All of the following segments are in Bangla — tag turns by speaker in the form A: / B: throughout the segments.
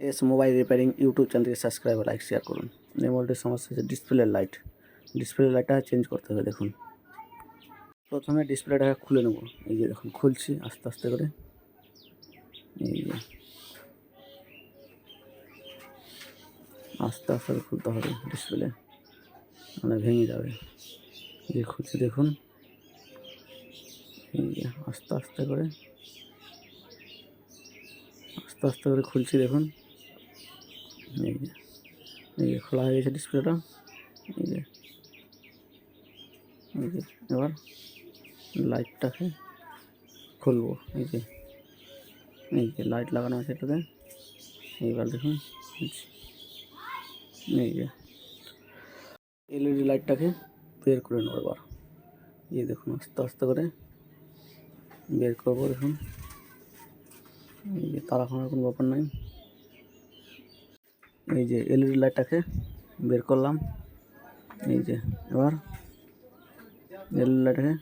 A: এস মোবাইল রিপেয়ারিং ইউটিউব চ্যানেলটিকে সাবস্ক্রাইব লাইক শেয়ার করুন। এই মোবাইলটির সমস্যা হচ্ছে ডিসপ্লে লাইটটা চেঞ্জ করতে হবে। দেখুন, প্রথমে ডিসপ্লেটাকে খুলে নেব। এই যে দেখুন, খুলছি আস্তে আস্তে করে। এই যে আস্তে আস্তে খুলতে হবে, ডিসপ্লে মানে ভেঙে যাবে। এই যে খুলছি দেখুন, এই যে আস্তে আস্তে করে খুলছি দেখুন। এই যে খোলা হয়ে গেছে ডিসপ্লেটা। এই যে এবার লাইটটাকে খুলবো। এই যে লাইট লাগানো আছে এটাতে। এইবার দেখুন, এই যে এলইডি লাইটটাকে বের করে নেবো এবার। এই দেখুন, আস্তে আস্তে করে বের করবো। দেখুন, এই যে তারা খাওয়ার কোনো ব্যাপার নাই। এই যে এলইডি লাইটটাকে বের করলাম। এই যে এবার এলইডি লাইটটাকে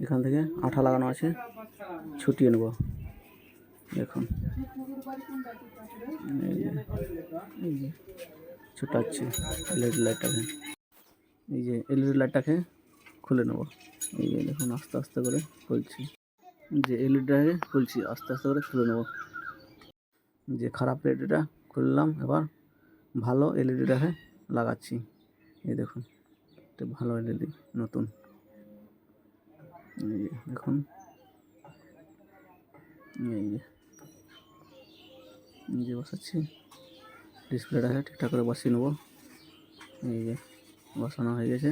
A: এখান থেকে আঠা লাগানো আছে, ছুটিয়ে নেব। দেখুন, এই যে ছুটাচ্ছি এলইডি লাইটটাকে। এই যে এলইডি লাইটটাকে খুলে নেব। এই যে দেখুন, আস্তে আস্তে করে খুলছি। যে এলইডিটাকে খুলছি, আস্তে আস্তে করে খুলে নেব। যে খারাপ এলইডিটা খুললাম, এবার ভালো এলইডিটাকে লাগাচ্ছি। এই দেখুন, এটা ভালো এলইডি, নতুন। এই দেখুন, এই যে বসাচ্ছি। ডিসপ্লেটাকে ঠিকঠাক করে বসিয়ে নেব। এই যে বসানো হয়ে গেছে।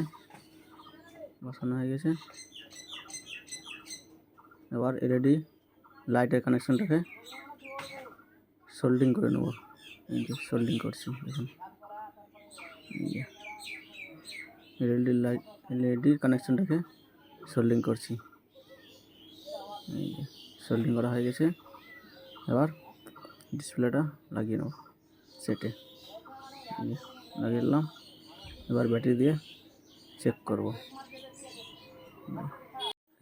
A: এবার এলইডি লাইটের কানেকশনটাকে সোল্ডিং করে নেব। এই যে সোল্ডিং করছি দেখুন। এই যে এলইডির কানেকশনটাকে সোল্ডিং করছি। এই যে সোল্ডিং করা হয়ে গেছে। এবার ডিসপ্লেটা লাগিয়ে নেব সেটে। লাগিয়ে নিলাম। এবার ব্যাটারি দিয়ে চেক করব।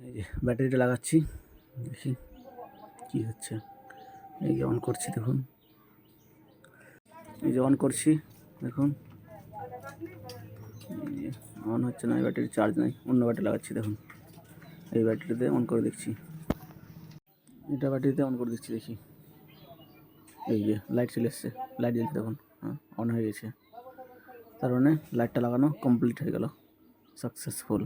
A: এই যে ব্যাটারিটা লাগাচ্ছি, দেখি কী হচ্ছে। এই যে অন করছি দেখুন, এই যে অন করছি দেখুন। অন হচ্ছে না, এই ব্যাটারি চার্জ নাই, অন্য ব্যাটারি লাগাচ্ছি দেখুন। এই ব্যাটারিতে অন করে দেখছি, এটা ব্যাটারিতে অন করে দেখছি, দেখি। এই যে লাইট চলে এসছে, লাইট জ্বলছে দেখুন। হ্যাঁ, অন হয়ে গেছে। তার মানে লাইটটা লাগানো কমপ্লিট হয়ে গেল, সাকসেসফুল।